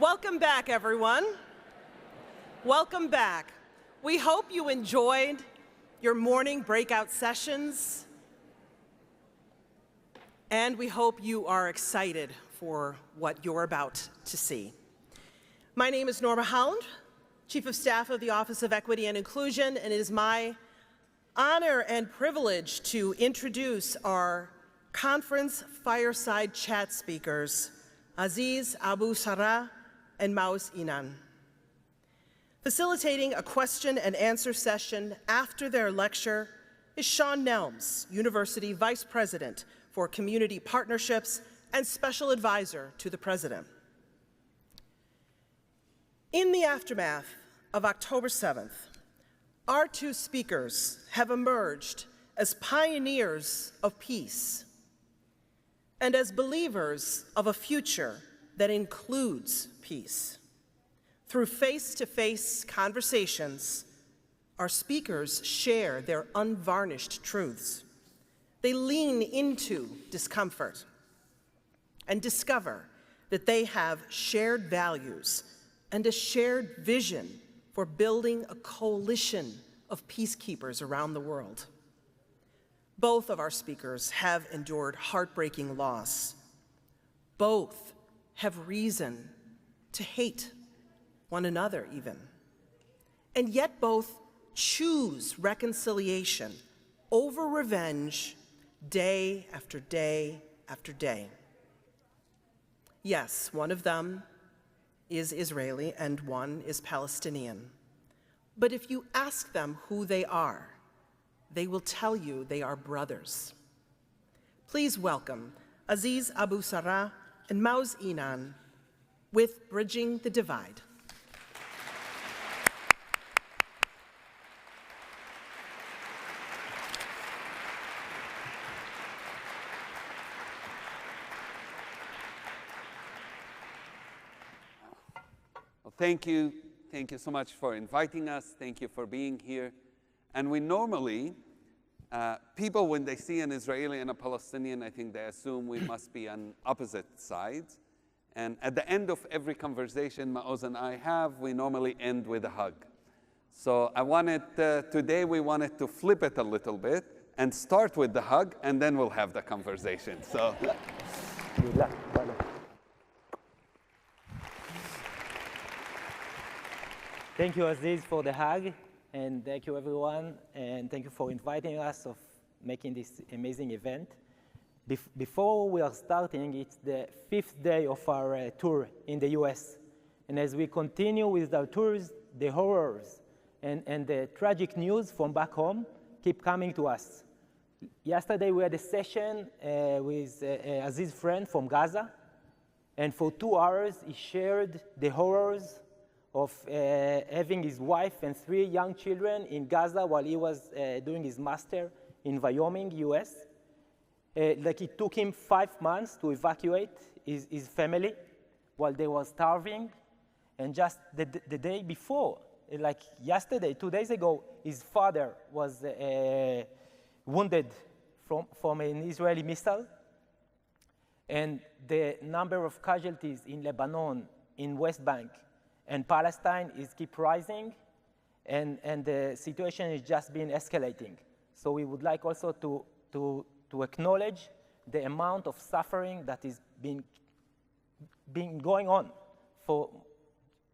Welcome back, everyone. Welcome back. We hope you enjoyed your morning breakout sessions, and we hope you are excited for what you're about to see. My name is Norma Howland, Chief of Staff of the Office of Equity and Inclusion, and it is my honor and privilege to introduce our conference Fireside Chat speakers, Aziz Abu Sarah and Maoz Inan. Facilitating a question and answer session after their lecture is Shaun Nelms, University Vice President for Community Partnerships and Special Advisor to the President. In the aftermath of October 7th, our two speakers have emerged as pioneers of peace and as believers of a future that includes peace. Through face-to-face conversations, our speakers share their unvarnished truths. They lean into discomfort and discover that they have shared values and a shared vision for building a coalition of peacekeepers around the world. Both of our speakers have endured heartbreaking loss. Both have reason to hate one another even. And yet both choose reconciliation over revenge day after day after day. Yes, one of them is Israeli and one is Palestinian. But if you ask them who they are, they will tell you they are brothers. Please welcome Aziz Abu Sarah and Maoz Inan with Bridging the Divide. Well, thank you so much for inviting us. Thank you for being here. And we normally, people, when they see an Israeli and a Palestinian, I think they assume we must be on opposite sides. And at the end of every conversation Maoz and I have, we normally end with a hug. So I wanted, today we wanted to flip it a little bit and start with the hug, and then we'll have the conversation. So. Thank you, Aziz, for the hug. And thank you, everyone, and thank you for inviting us of making this amazing event. Before we are starting, it's the 5th day of our tour in the US. And as we continue with our tours, the horrors and the tragic news from back home keep coming to us. Yesterday, we had a session with Aziz's friend from Gaza, and for 2 hours, he shared the horrors of having his wife and 3 young children in Gaza while he was doing his master in Wyoming, US. Like it took him 5 months to evacuate his family while they were starving. And just the day before, like yesterday, 2 days ago, his father was wounded from an Israeli missile. And the number of casualties in Lebanon, in West Bank, and Palestine keep rising, and the situation is just been escalating. So we would like also to acknowledge the amount of suffering that is been going on for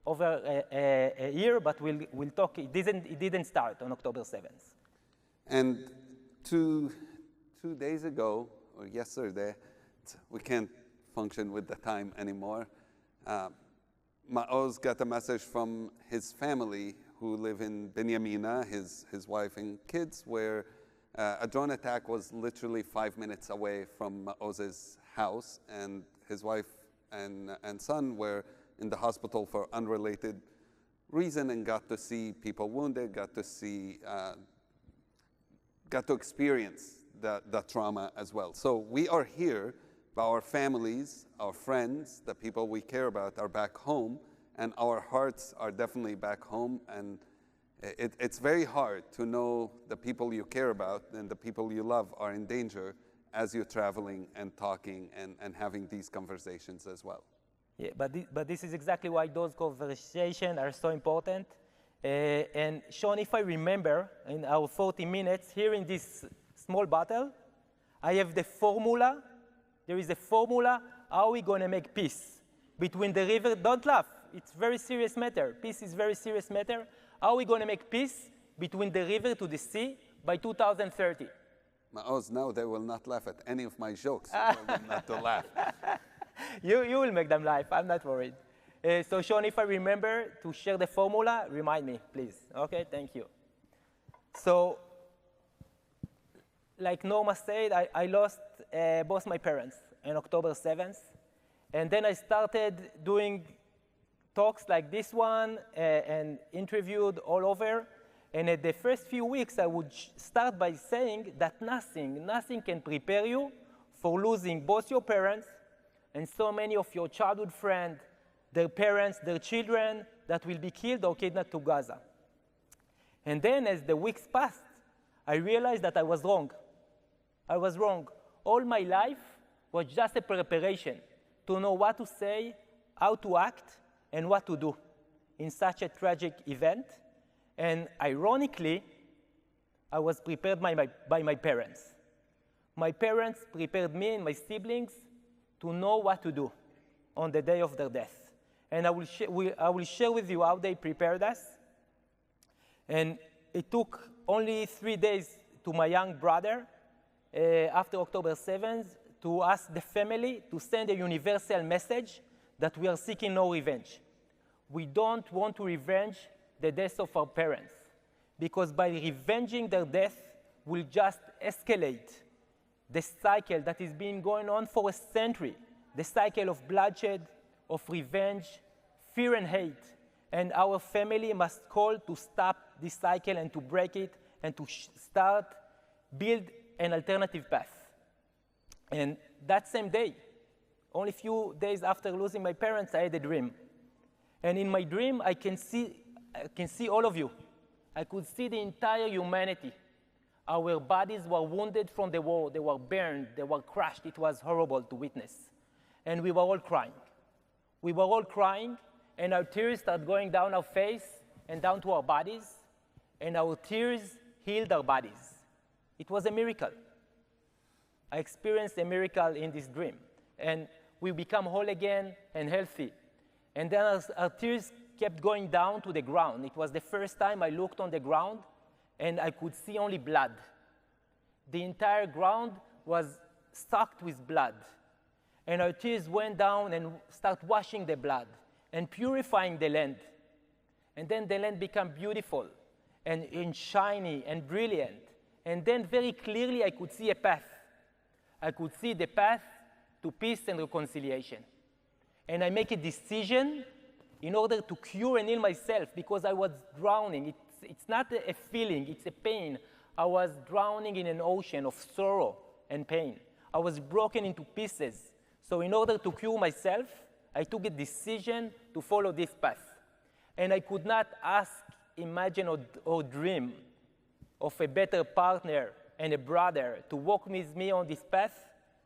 over a year, but we'll talk. It didn't start on October 7th. And two days ago, or yesterday, we can't function with the time anymore. Maoz got a message from his family who live in Binyamina, his wife and kids, where a drone attack was literally 5 minutes away from Maoz's house, and his wife and son were in the hospital for unrelated reason and got to see people wounded, got to experience the trauma as well. So we are here. Our families, our friends, the people we care about are back home, and our hearts are definitely back home. And it's very hard to know the people you care about and the people you love are in danger as you're traveling and talking and having these conversations as well. Yeah, but this is exactly why those conversations are so important. And Shaun, if I remember, in our 40 minutes, here in this small bottle, I have the formula. There is a formula how we're going to make peace between the river. Don't laugh. It's very serious matter. Peace is very serious matter. How are we going to make peace between the river to the sea by 2030? Maoz, now they will not laugh at any of my jokes. I told them not to laugh. You will make them laugh. I'm not worried. So Shaun, if I remember to share the formula, remind me, please. Okay, thank you. So, like Norma said, I lost both my parents on October 7th. And then I started doing talks like this one and interviewed all over. And at the first few weeks, I would start by saying that nothing can prepare you for losing both your parents and so many of your childhood friends, their parents, their children that will be killed or kidnapped to Gaza. And then as the weeks passed, I realized that I was wrong. I was wrong. All my life was just a preparation to know what to say, how to act, and what to do in such a tragic event. And ironically, I was prepared by my parents. My parents prepared me and my siblings to know what to do on the day of their death. And I will share with you how they prepared us. And it took only 3 days to my young brother after October 7th to ask the family to send a universal message that we are seeking no revenge. We don't want to revenge the deaths of our parents, because by revenging their death, we'll just escalate the cycle that has been going on for a century, the cycle of bloodshed, of revenge, fear and hate. And our family must call to stop this cycle and to break it and to build an alternative path. And that same day, only a few days after losing my parents, I had a dream. And in my dream, I can see all of you. I could see the entire humanity. Our bodies were wounded from the war. They were burned. They were crushed. It was horrible to witness. And we were all crying. We were all crying, and our tears started going down our face and down to our bodies, and our tears healed our bodies. It was a miracle. I experienced a miracle in this dream, and we become whole again and healthy. And then our tears kept going down to the ground. It was the first time I looked on the ground, and I could see only blood. The entire ground was soaked with blood. And our tears went down and started washing the blood and purifying the land. And then the land became beautiful and shiny and brilliant. And then very clearly I could see a path. I could see the path to peace and reconciliation. And I make a decision in order to cure and heal myself, because I was drowning. It's not a feeling, it's a pain. I was drowning in an ocean of sorrow and pain. I was broken into pieces. So in order to cure myself, I took a decision to follow this path. And I could not ask, imagine, or dream of a better partner and a brother to walk with me on this path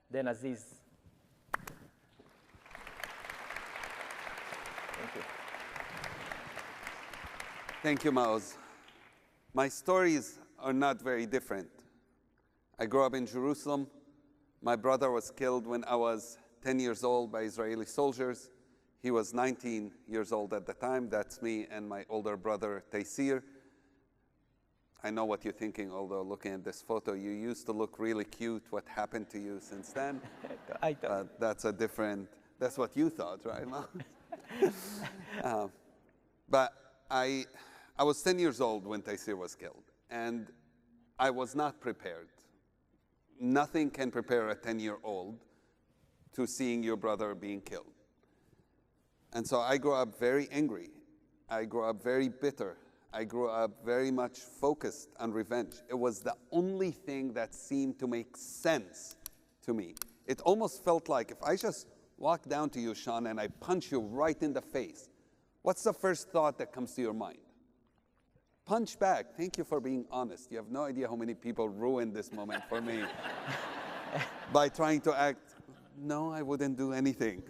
than Aziz. Thank you. Thank you, Maoz. My stories are not very different. I grew up in Jerusalem. My brother was killed when I was 10 years old by Israeli soldiers. He was 19 years old at the time. That's me and my older brother, Taysir. I know what you're thinking, although looking at this photo, you used to look really cute. What happened to you since then? That's what you thought, right, Mom? But I was 10 years old when Taysir was killed, and I was not prepared. Nothing can prepare a 10-year-old to seeing your brother being killed. And so I grew up very angry. I grew up very bitter. I grew up very much focused on revenge. It was the only thing that seemed to make sense to me. It almost felt like if I just walk down to you, Shaun, and I punch you right in the face, what's the first thought that comes to your mind? Punch back. Thank you for being honest. You have no idea how many people ruined this moment for me by trying to act, no, I wouldn't do anything.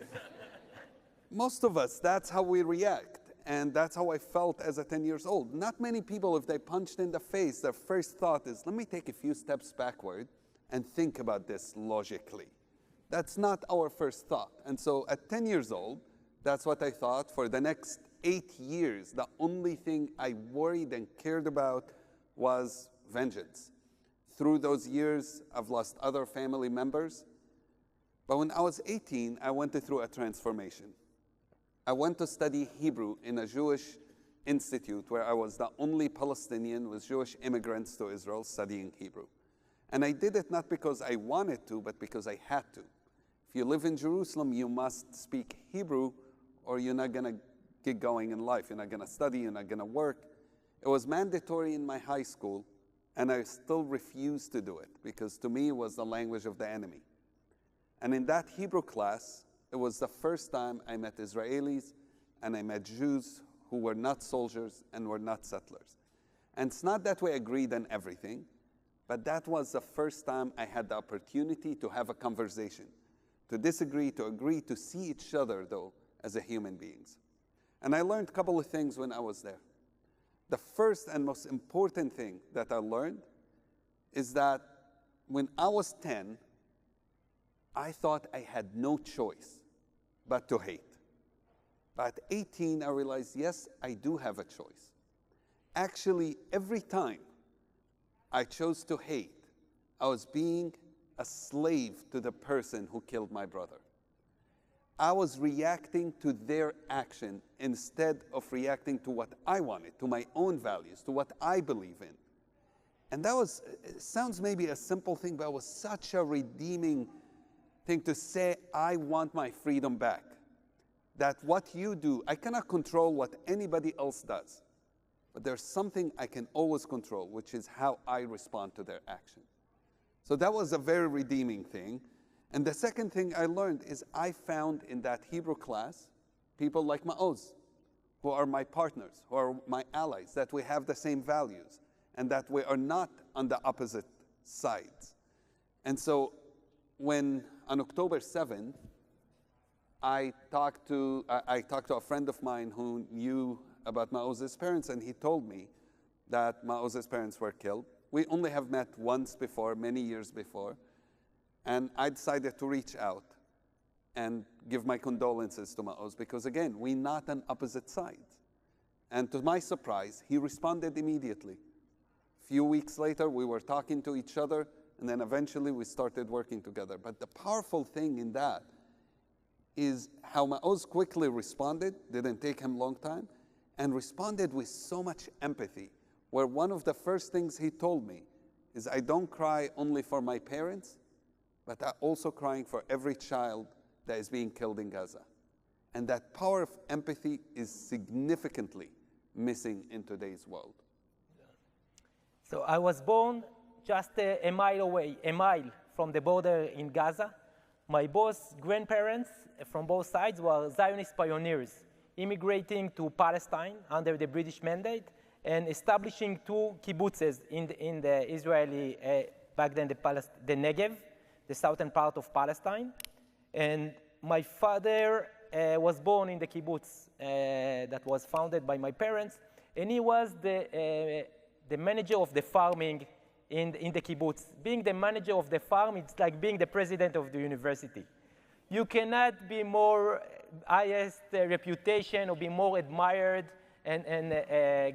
most of us, that's how we react. And that's how I felt as a 10 years old. Not many people, if they punched in the face, their first thought is, let me take a few steps backward and think about this logically. That's not our first thought. And so at 10 years old, that's what I thought. For the next 8 years, the only thing I worried and cared about was vengeance. Through those years, I've lost other family members. But when I was 18, I went through a transformation. I went to study Hebrew in a Jewish institute where I was the only Palestinian with Jewish immigrants to Israel studying Hebrew. And I did it not because I wanted to, but because I had to. If you live in Jerusalem, you must speak Hebrew or you're not going to get going in life. You're not going to study, you're not going to work. It was mandatory in my high school, and I still refused to do it because to me it was the language of the enemy. And in that Hebrew class, it was the first time I met Israelis and I met Jews who were not soldiers and were not settlers. And it's not that we agreed on everything, but that was the first time I had the opportunity to have a conversation, to disagree, to agree, to see each other, though, as a human beings. And I learned a couple of things when I was there. The first and most important thing that I learned is that when I was 10, I thought I had no choice but to hate. But at 18, I realized, yes, I do have a choice. Actually, every time I chose to hate, I was being a slave to the person who killed my brother. I was reacting to their action instead of reacting to what I wanted, to my own values, to what I believe in. And that was, it sounds maybe a simple thing, but it was such a redeeming thing to say, I want my freedom back. That what you do, I cannot control what anybody else does. But there's something I can always control, which is how I respond to their action. So that was a very redeeming thing. And the second thing I learned is I found in that Hebrew class people like Maoz, who are my partners, who are my allies, that we have the same values, and that we are not on the opposite sides. And so when on October 7th, I talked to a friend of mine who knew about Maoz's parents, and he told me that Maoz's parents were killed. We only have met once before, many years before, and I decided to reach out and give my condolences to Maoz because, again, we're not on opposite sides. And to my surprise, he responded immediately. A few weeks later, we were talking to each other, and then eventually we started working together. But the powerful thing in that is how Maoz quickly responded, didn't take him a long time, and responded with so much empathy, where one of the first things he told me is, I don't cry only for my parents, but I'm also crying for every child that is being killed in Gaza. And that power of empathy is significantly missing in today's world. So I was born just a mile away, a mile from the border in Gaza. My both grandparents from both sides were Zionist pioneers, immigrating to Palestine under the British mandate and establishing two kibbutzes in the Israeli, back then the Negev, the southern part of Palestine. And my father was born in the kibbutz that was founded by my parents, and he was the manager of the farming in the kibbutz. Being the manager of the farm, it's like being the president of the university. You cannot be more highest reputation or be more admired and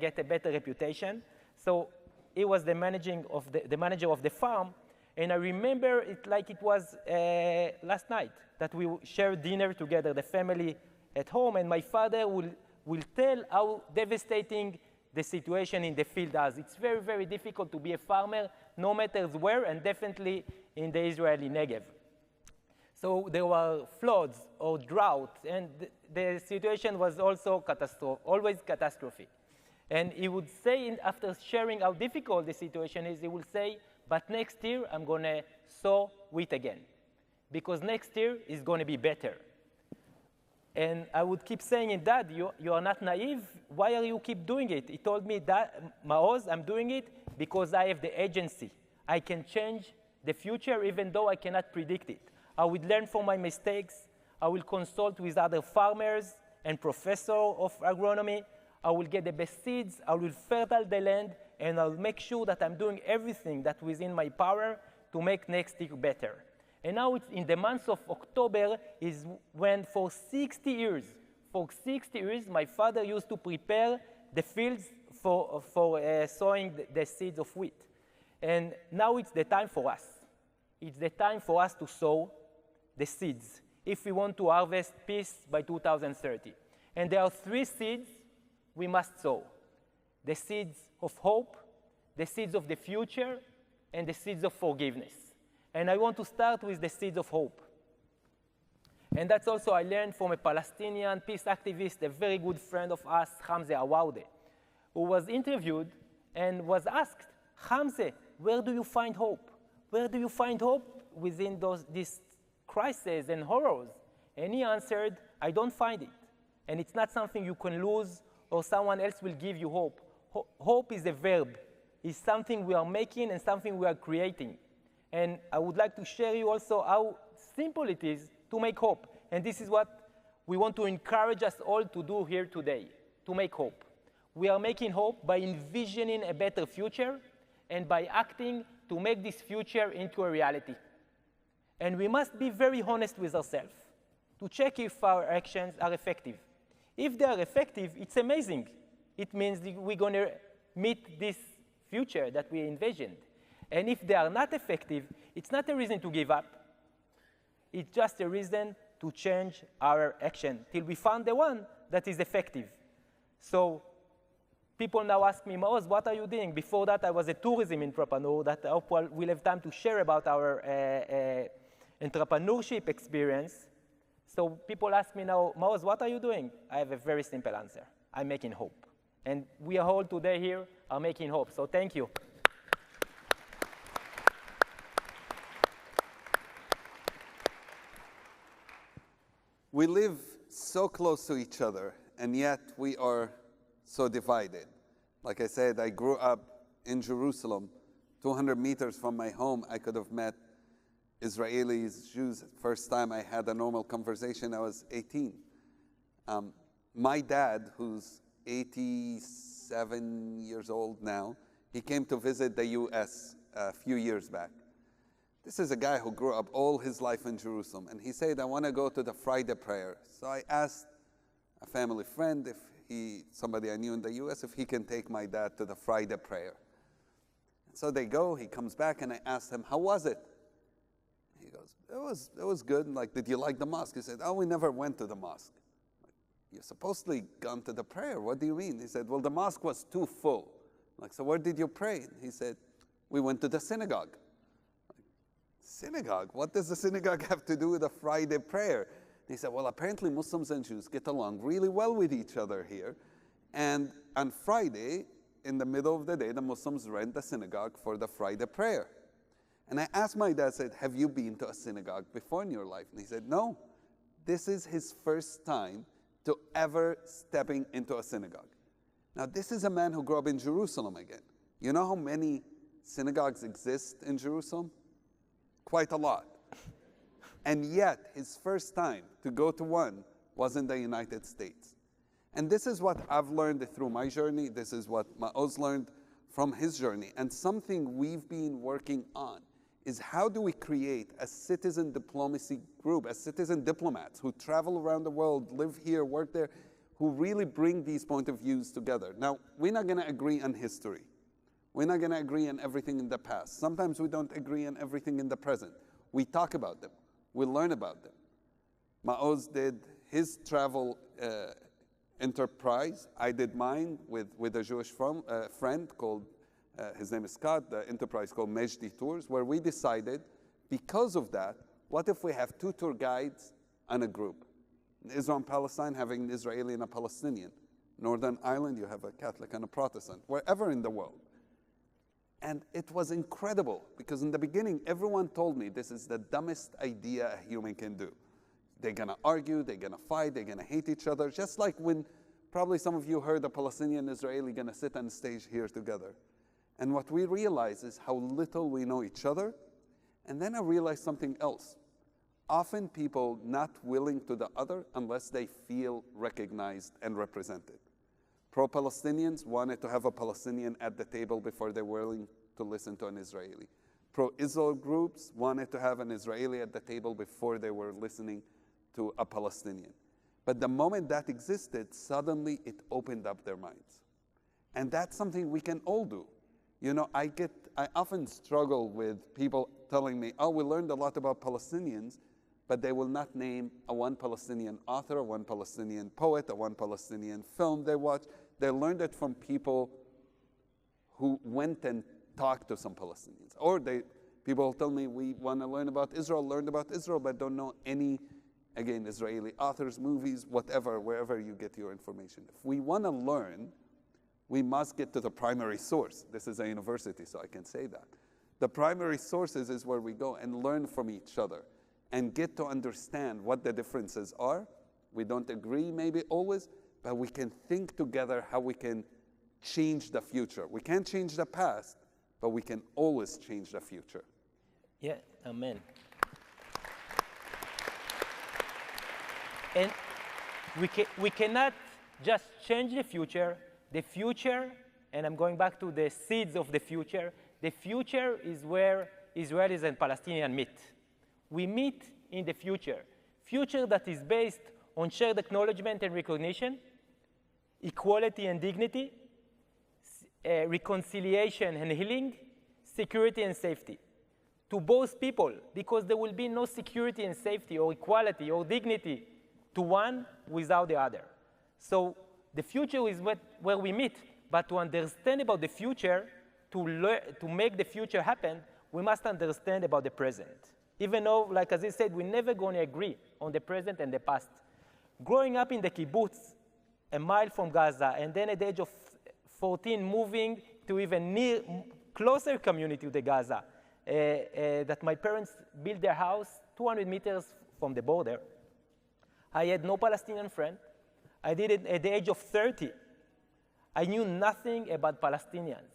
get a better reputation. So he was the manager of the farm, and I remember it like it was last night that we shared dinner together, the family at home, and my father will tell how devastating the situation in the field is. It's very, very difficult to be a farmer, no matter where, and definitely in the Israeli Negev. So there were floods or drought, and the situation was also always catastrophe. And he would say, after sharing how difficult the situation is, he would say, but next year I'm going to sow wheat again, because next year is going to be better. And I would keep saying, Dad, you are not naive. Why are you keep doing it? He told me, Maoz, I'm doing it because I have the agency. I can change the future even though I cannot predict it. I would learn from my mistakes. I will consult with other farmers and professors of agronomy. I will get the best seeds, I will fertile the land, and I'll make sure that I'm doing everything that's within my power to make next year better. And now it's in the month of October is when for 60 years, my father used to prepare the fields for sowing the seeds of wheat. And now it's the time for us. It's the time for us to sow the seeds if we want to harvest peace by 2030. And there are 3 seeds we must sow: the seeds of hope, the seeds of the future, and the seeds of forgiveness. And I want to start with the seeds of hope. And that's also I learned from a Palestinian peace activist, a very good friend of us, Hamze Awaude, who was interviewed and was asked, Hamze, where do you find hope? Where do you find hope within these crises and horrors? And he answered, I don't find it. And it's not something you can lose or someone else will give you hope. Hope is a verb. It's something we are making and something we are creating. And I would like to share you also how simple it is to make hope. And this is what we want to encourage us all to do here today, to make hope. We are making hope by envisioning a better future and by acting to make this future into a reality. And we must be very honest with ourselves to check if our actions are effective. If they are effective, it's amazing. It means that we're going to meet this future that we envisioned. And if they are not effective, it's not a reason to give up. It's just a reason to change our action till we found the one that is effective. So people now ask me, Maoz, what are you doing? Before that, I was a tourism entrepreneur that I hope we'll have time to share about our entrepreneurship experience. So people ask me now, Maoz, what are you doing? I have a very simple answer. I'm making hope. And we are all today here are making hope. So thank you. We live so close to each other, and yet we are so divided. Like I said, I grew up in Jerusalem. 200 meters from my home, I could have met Israelis, Jews. First time I had a normal conversation, I was 18. My dad, who's 87 years old now, he came to visit the US a few years back. This is a guy who grew up all his life in Jerusalem, and he said, I want to go to the Friday prayer. So I asked a family friend, somebody I knew in the US, if he can take my dad to the Friday prayer. So they go, he comes back, and I asked him, how was it? He goes, it was good. Like, did you like the mosque? He said, oh, we never went to the mosque. You're supposedly gone to the prayer. What do you mean? He said, well, the mosque was too full. Like, so where did you pray? He said, we went to the synagogue. Synagogue? What does the synagogue have to do with a Friday prayer? He said, well, apparently Muslims and Jews get along really well with each other here. And on Friday, in the middle of the day, the Muslims rent the synagogue for the Friday prayer. And I asked my dad, I said, have you been to a synagogue before in your life? And he said, no. This is his first time to ever stepping into a synagogue. Now, this is a man who grew up in Jerusalem again. You know how many synagogues exist in Jerusalem? Quite a lot. And yet, his first time to go to one was in the United States. And this is what I've learned through my journey. This is what Maoz learned from his journey. And something we've been working on is how do we create a citizen diplomacy group, as citizen diplomats who travel around the world, live here, work there, who really bring these point of views together. Now, we're not going to agree on history. We're not going to agree on everything in the past. Sometimes we don't agree on everything in the present. We talk about them. We learn about them. Maoz did his travel enterprise. I did mine with a Jewish friend called, his name is Scott, the enterprise called Majdi Tours, where we decided, because of that, what if we have 2 tour guides on a group? In Israel and Palestine, having an Israeli and a Palestinian. Northern Ireland, you have a Catholic and a Protestant, wherever in the world. And it was incredible, because in the beginning, everyone told me this is the dumbest idea a human can do. They're going to argue, they're going to fight, they're going to hate each other, just like when probably some of you heard a Palestinian and Israeli going to sit on stage here together. And what we realize is how little we know each other. And then I realized something else. often people not willing to the other unless they feel recognized and represented. Pro-Palestinians wanted to have a Palestinian at the table before they were willing to listen to an Israeli. Pro-Israel groups wanted to have an Israeli at the table before they were listening to a Palestinian. But the moment that existed, suddenly it opened up their minds. And that's something we can all do. You know, I often struggle with people telling me, oh, we learned a lot about Palestinians, but they will not name one Palestinian author, one Palestinian poet, one Palestinian film they watched. They learned it from people who went and talked to some Palestinians. Or people tell me, we want to learn about Israel, learned about Israel, but don't know any, again, Israeli authors, movies, whatever, wherever you get your information. If we want to learn, we must get to the primary source. This is a university, so I can say that. The primary sources is where we go and learn from each other and get to understand what the differences are. We don't agree maybe always, but we can think together how we can change the future. We can't change the past, but we can always change the future. Yeah, amen. And we cannot just change the future. The future, and I'm going back to the seeds of the future is where Israelis and Palestinians meet. We meet in the future that is based on shared acknowledgement and recognition, equality and dignity, reconciliation and healing, security and safety. To both people, because there will be no security and safety or equality or dignity to one without the other. So the future is where we meet, but to understand about the future, to make the future happen, we must understand about the present. Even though, like Aziz said, we're never going to agree on the present and the past. Growing up in the kibbutz, a mile from Gaza, and then at the age of 14 moving to even closer community to the Gaza, that my parents built their house 200 meters from the border. I had no Palestinian friend. I did it at the age of 30. I knew nothing about Palestinians.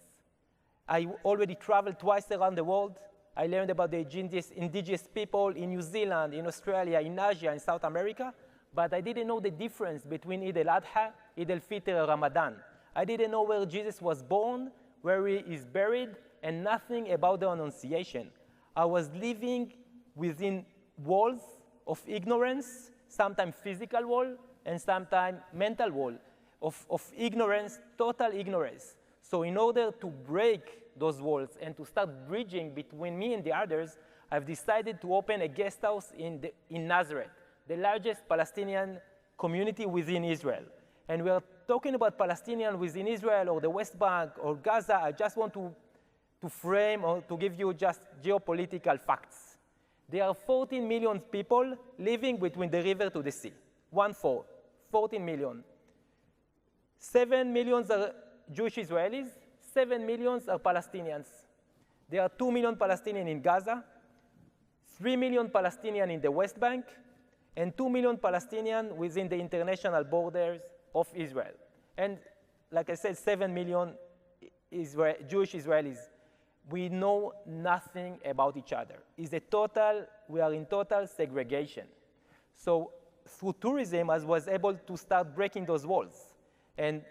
I already traveled twice around the world. I learned about the indigenous people in New Zealand, in Australia, in Asia, in South America, but I didn't know the difference between Eid al-Adha, Eid al-Fitr, and Ramadan. I didn't know where Jesus was born, where he is buried, and nothing about the Annunciation. I was living within walls of ignorance, sometimes physical wall, and sometimes mental wall of ignorance, total ignorance. So in order to break those walls and to start bridging between me and the others, I've decided to open a guest house in Nazareth, the largest Palestinian community within Israel. And we are talking about Palestinians within Israel or the West Bank or Gaza. I just want to frame or to give you just geopolitical facts. There are 14 million people living between the river to the sea. 14 million. 7 million are Jewish Israelis, 7 million are Palestinians. There are 2 million Palestinians in Gaza, 3 million Palestinians in the West Bank, and 2 million Palestinians within the international borders of Israel. And like I said, 7 million Jewish Israelis. We know nothing about each other. We are in total segregation. So through tourism, I was able to start breaking those walls. And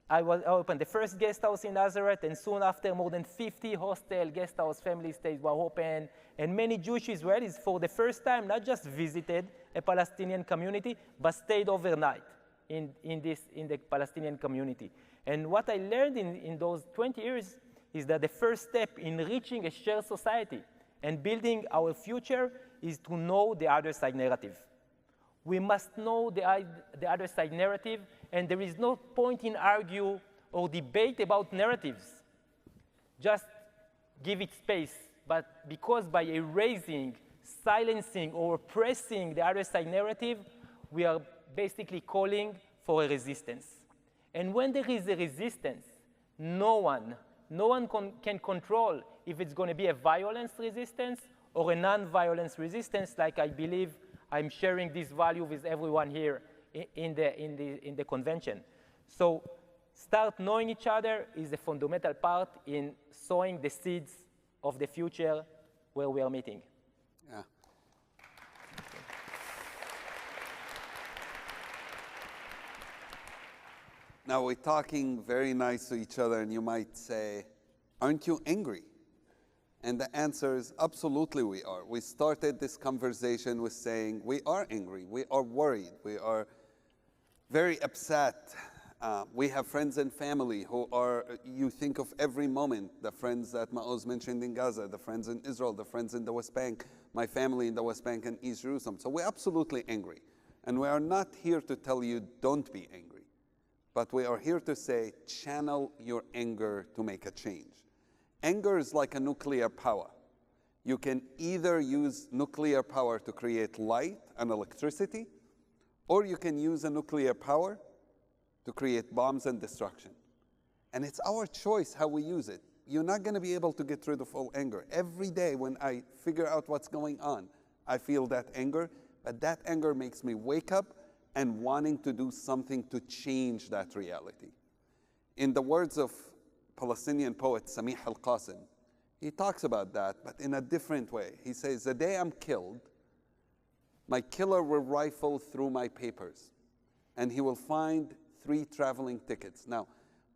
I opened the first guest house in Nazareth, and soon after, more than 50 hostel, guest house, family stays were open. And many Jewish Israelis, for the first time, not just visited a Palestinian community, but stayed overnight in the Palestinian community. And what I learned in those 20 years is that the first step in reaching a shared society and building our future is to know the other side narrative. We must know the other side narrative, and there is no point in argue or debate about narratives. Just give it space. But because by erasing, silencing, or oppressing the other side narrative, we are basically calling for a resistance. And when there is a resistance, no one can control if it's going to be a violence resistance or a non-violence resistance, like I believe I'm sharing this value with everyone here in the convention. So start knowing each other is a fundamental part in sowing the seeds of the future where we are meeting. Yeah. Now we're talking very nice to each other, and you might say, aren't you angry? And the answer is absolutely we are. We started this conversation with saying we are angry, we are worried, we are very upset. We have friends and family who are, you think of every moment, the friends that Maoz mentioned in Gaza, the friends in Israel, the friends in the West Bank, my family in the West Bank and East Jerusalem. So we're absolutely angry. And we are not here to tell you don't be angry, but we are here to say channel your anger to make a change. Anger is like a nuclear power. You can either use nuclear power to create light and electricity, or you can use a nuclear power to create bombs and destruction. And it's our choice how we use it. You're not going to be able to get rid of all anger. Every day when I figure out what's going on, I feel that anger, but that anger makes me wake up and wanting to do something to change that reality. In the words of Palestinian poet Samih al-Qasim, he talks about that, but in a different way. He says, the day I'm killed, my killer will rifle through my papers, and he will find 3 traveling tickets. Now,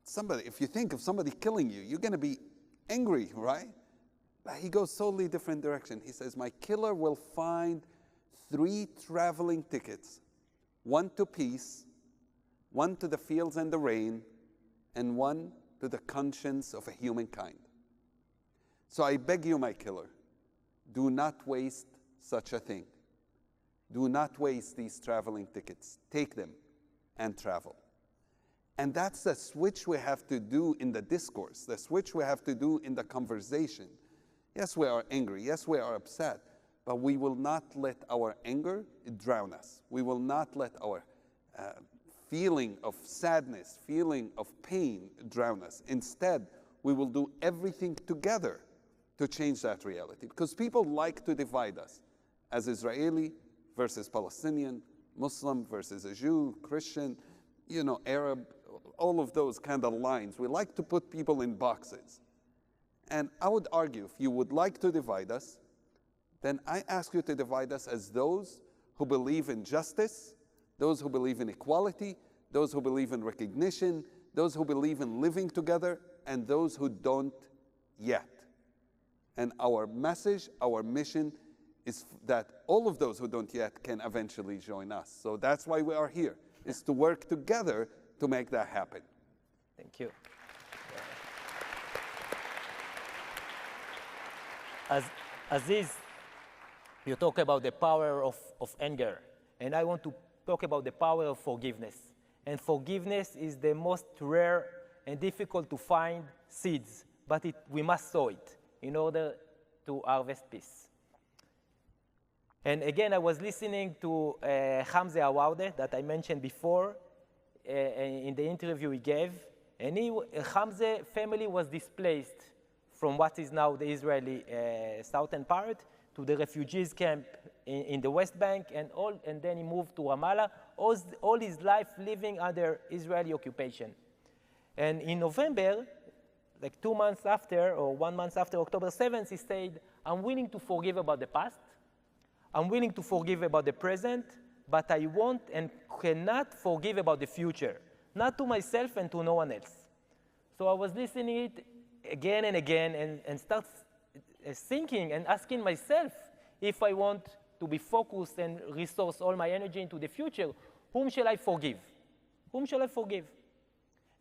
if you think of somebody killing you, you're going to be angry, right? But he goes totally different direction. He says, my killer will find 3 traveling tickets, 1 to peace, 1 to the fields and the rain, and 1 to the conscience of a humankind. So I beg you, my killer, do not waste such a thing. Do not waste these traveling tickets. Take them and travel. And that's the switch we have to do in the discourse, the switch we have to do in the conversation. Yes, we are angry. Yes, we are upset. But we will not let our anger drown us. We will not let our feeling of sadness, feeling of pain drown us. Instead, we will do everything together to change that reality. Because people like to divide us as Israeli versus Palestinian, Muslim versus a Jew, Christian, Arab, all of those kind of lines. We like to put people in boxes. And I would argue, if you would like to divide us, then I ask you to divide us as those who believe in justice, those who believe in equality, those who believe in recognition, those who believe in living together, and those who don't yet. And our message, our mission is that all of those who don't yet can eventually join us. So that's why we are here, is to work together to make that happen. Thank you. As Aziz, you talk about the power of anger, and I want to talk about the power of forgiveness. And forgiveness is the most rare and difficult to find seeds, but we must sow it in order to harvest peace. And again, I was listening to Hamze Awaude that I mentioned before in the interview he gave, and Hamze's family was displaced from what is now the Israeli southern part to the refugees camp in the West Bank, and then he moved to Ramallah, all his life living under Israeli occupation. And in November, like 2 months after, or 1 month after October 7th, he said, I'm willing to forgive about the past, I'm willing to forgive about the present, but I won't and cannot forgive about the future, not to myself and to no one else. So I was listening it again and again and start thinking and asking myself if I want to be focused and resource all my energy into the future, whom shall I forgive? Whom shall I forgive?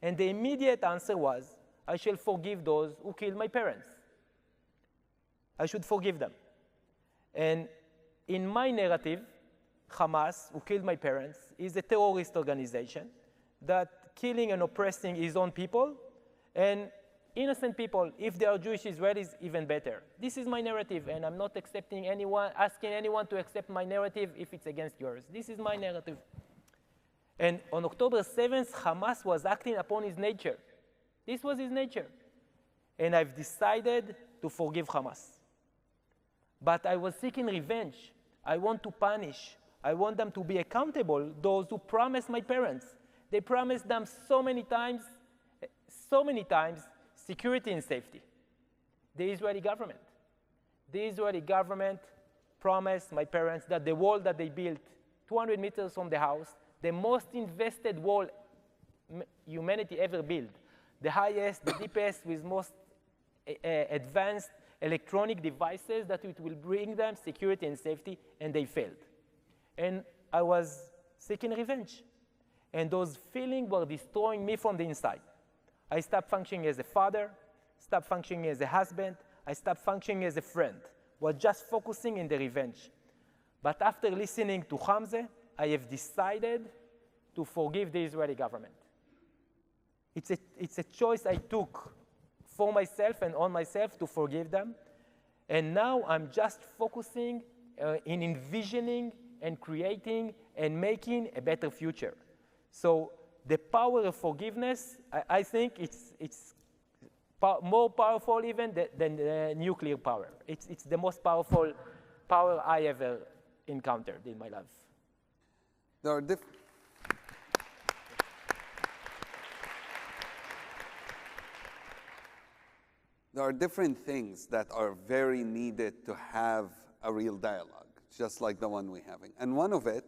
And the immediate answer was, I shall forgive those who killed my parents. I should forgive them. And in my narrative, Hamas, who killed my parents, is a terrorist organization that killing and oppressing his own people, and innocent people, if they are Jewish Israelis, even better. This is my narrative, and I'm not asking anyone to accept my narrative if it's against yours. This is my narrative. And on October 7th, Hamas was acting upon his nature. This was his nature. And I've decided to forgive Hamas. But I was seeking revenge. I want to punish. I want them to be accountable, those who promised my parents. They promised them so many times, security and safety. The Israeli government. The Israeli government promised my parents that the wall that they built 200 meters from the house, the most invested wall humanity ever built. The highest, the deepest, with most advanced electronic devices that it will bring them security and safety, and they failed. And I was seeking revenge. And those feelings were destroying me from the inside. I stopped functioning as a father, stopped functioning as a husband, I stopped functioning as a friend, was just focusing in the revenge. But after listening to Hamza, I have decided to forgive the Israeli government. It's a choice I took for myself and on myself to forgive them. And now I'm just focusing in envisioning and creating and making a better future. So the power of forgiveness, I think it's more powerful even than the nuclear power. It's the most powerful power I ever encountered in my life. There are different things that are very needed to have a real dialogue, just like the one we're having. And one of it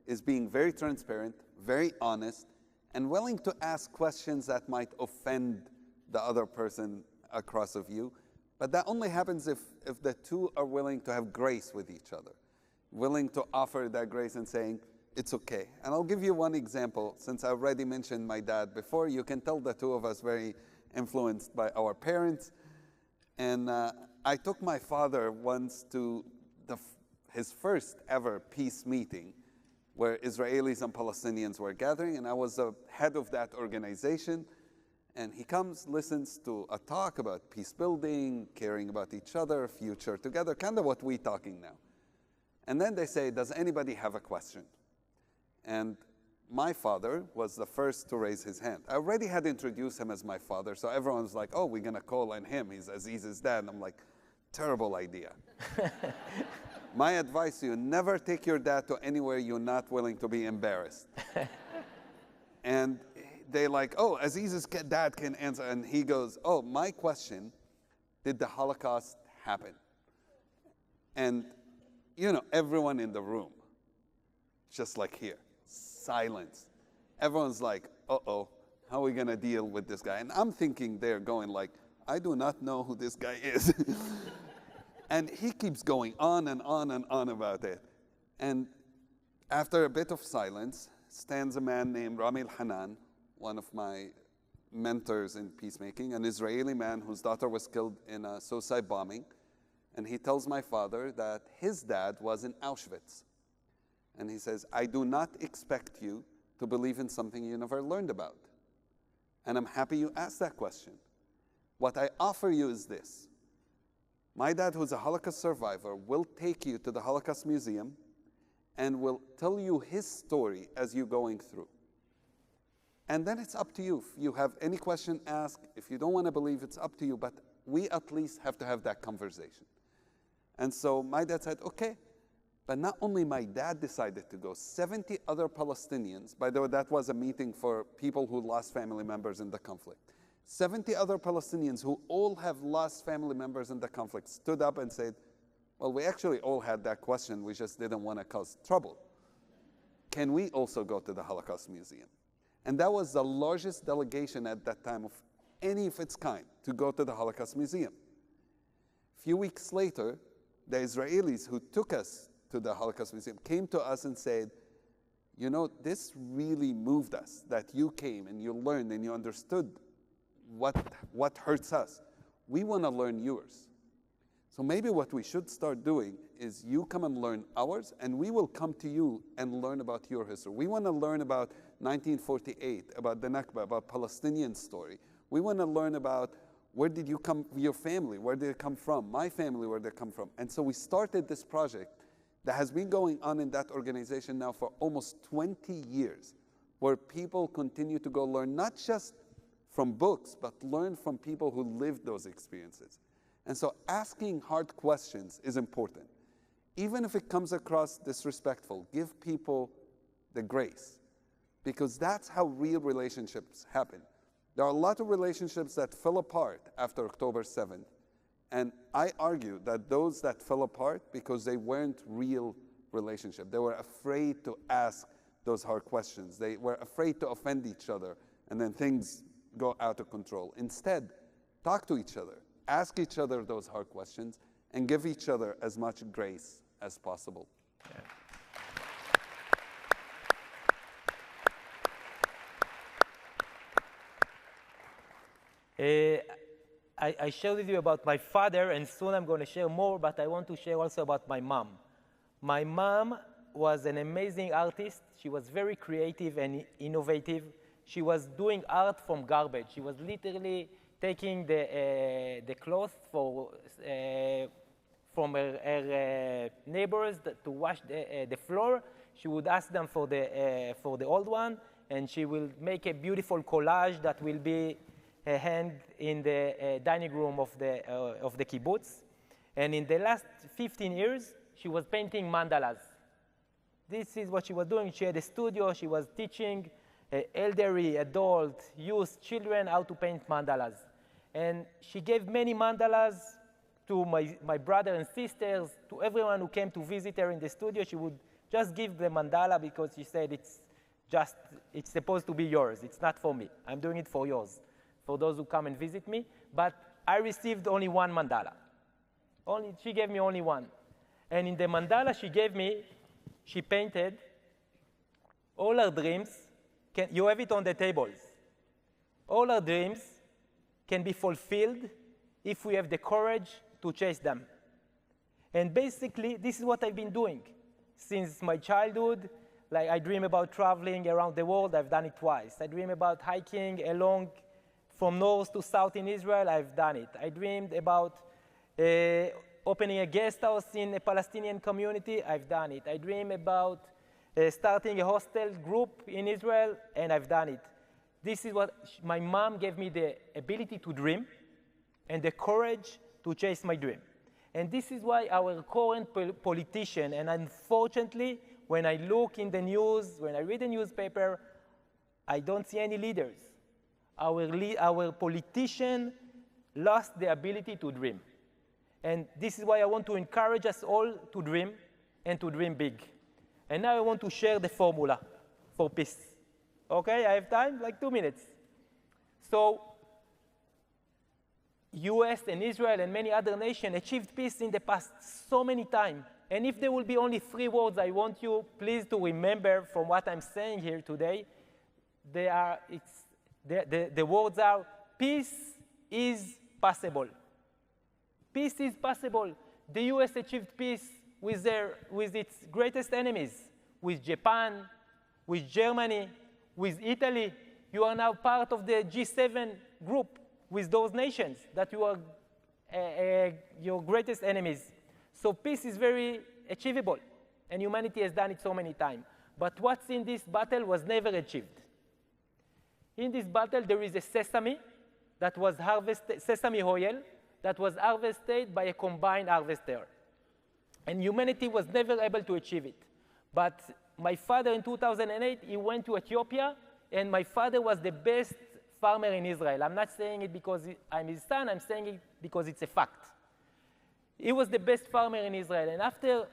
is being very transparent, very honest, and willing to ask questions that might offend the other person across of you. But that only happens if the two are willing to have grace with each other, willing to offer that grace and saying, it's okay. And I'll give you one example. Since I already mentioned my dad before, you can tell the two of us very influenced by our parents. And I took my father once to his first ever peace meeting where Israelis and Palestinians were gathering, and I was the head of that organization. And he comes, listens to a talk about peace building, caring about each other, future together, kind of what we're talking now. And then they say, does anybody have a question? And my father was the first to raise his hand. I already had introduced him as my father, so everyone was like, oh, we're going to call on him. He's Aziz's dad. And I'm like, terrible idea. My advice to you, never take your dad to anywhere you're not willing to be embarrassed. And they're like, oh, Aziz's dad can answer. And he goes, oh, my question, did the Holocaust happen? And, you know, everyone in the room, just like here, silence. Everyone's like, uh-oh, how are we going to deal with this guy? And I'm thinking they're going like, I do not know who this guy is. And he keeps going on and on and on about it. And after a bit of silence, stands a man named Rami al-Hanan, one of my mentors in peacemaking, an Israeli man whose daughter was killed in a suicide bombing. And he tells my father that his dad was in Auschwitz. And he says, I do not expect you to believe in something you never learned about. And I'm happy you asked that question. What I offer you is this. My dad, who's a Holocaust survivor, will take you to the Holocaust Museum and will tell you his story as you're going through. And then it's up to you. If you have any question, ask. If you don't want to believe, it's up to you. But we at least have to have that conversation. And so my dad said, okay. But not only my dad decided to go, 70 other Palestinians, by the way, that was a meeting for people who lost family members in the conflict. 70 other Palestinians who all have lost family members in the conflict stood up and said, well, we actually all had that question, we just didn't want to cause trouble. Can we also go to the Holocaust Museum? And that was the largest delegation at that time of any of its kind to go to the Holocaust Museum. A few weeks later, the Israelis who took us to the Holocaust Museum came to us and said, you know, this really moved us, that you came and you learned and you understood what hurts us. We want to learn yours. So maybe what we should start doing is you come and learn ours, and we will come to you and learn about your history. We want to learn about 1948, about the Nakba, about Palestinian story. We want to learn about where did you come, your family, where did it come from, my family, where did it come from. And so we started this project that has been going on in that organization now for almost 20 years, where people continue to go learn, not just from books, but learn from people who lived those experiences. And so asking hard questions is important. Even if it comes across disrespectful, give people the grace, because that's how real relationships happen. There are a lot of relationships that fell apart after October 7th. And I argue that those that fell apart because they weren't real relationships. They were afraid to ask those hard questions. They were afraid to offend each other. and then things go out of control. Instead, talk to each other, ask each other those hard questions, and give each other as much grace as possible. Yeah. I shared with you about my father, and soon I'm going to share more, but I want to share also about my mom. My mom was an amazing artist. She was very creative and innovative. She was doing art from garbage. She was literally taking the clothes from her neighbors to wash the floor. She would ask them for the old one, and she will make a beautiful collage that will be hanged in the dining room of the kibbutz. And in the last 15 years, she was painting mandalas. This is what she was doing. She had a studio. She was teaching elderly, adult, youth, children how to paint mandalas. And she gave many mandalas to my brother and sisters, to everyone who came to visit her in the studio. She would just give the mandala because she said it's supposed to be yours. It's not for me. I'm doing it for yours, for those who come and visit me. But I received only one mandala. She gave me only one. And in the mandala she gave me, she painted all her dreams. You have it on the tables. All our dreams can be fulfilled if we have the courage to chase them. And basically, this is what I've been doing since my childhood. Like, I dream about traveling around the world. I've done it twice. I dream about hiking along from north to south in Israel. I've done it. I dreamed about opening a guest house in a Palestinian community. I've done it. I dream about starting a hostel group in Israel, and I've done it. This is what my mom gave me, the ability to dream and the courage to chase my dream. And this is why our current politician, and unfortunately, when I look in the news, when I read the newspaper, I don't see any leaders. Our politician lost the ability to dream. And this is why I want to encourage us all to dream and to dream big. And now I want to share the formula for peace. Okay, I have time, like 2 minutes. So, US and Israel and many other nations achieved peace in the past so many times. And if there will be only 3 words, I want you please to remember from what I'm saying here today. The words are, peace is possible. Peace is possible. The US achieved peace with its greatest enemies, with Japan, with Germany, with Italy. You are now part of the G7 group with those nations that you are your greatest enemies. So peace is very achievable, and humanity has done it so many times. But what's in this battle was never achieved. In this battle, there is a sesame that was harvested, sesame oil, that was harvested by a combined harvester. And humanity was never able to achieve it. But my father in 2008, he went to Ethiopia, and my father was the best farmer in Israel. I'm not saying it because I'm his son, I'm saying it because it's a fact. He was the best farmer in Israel. And after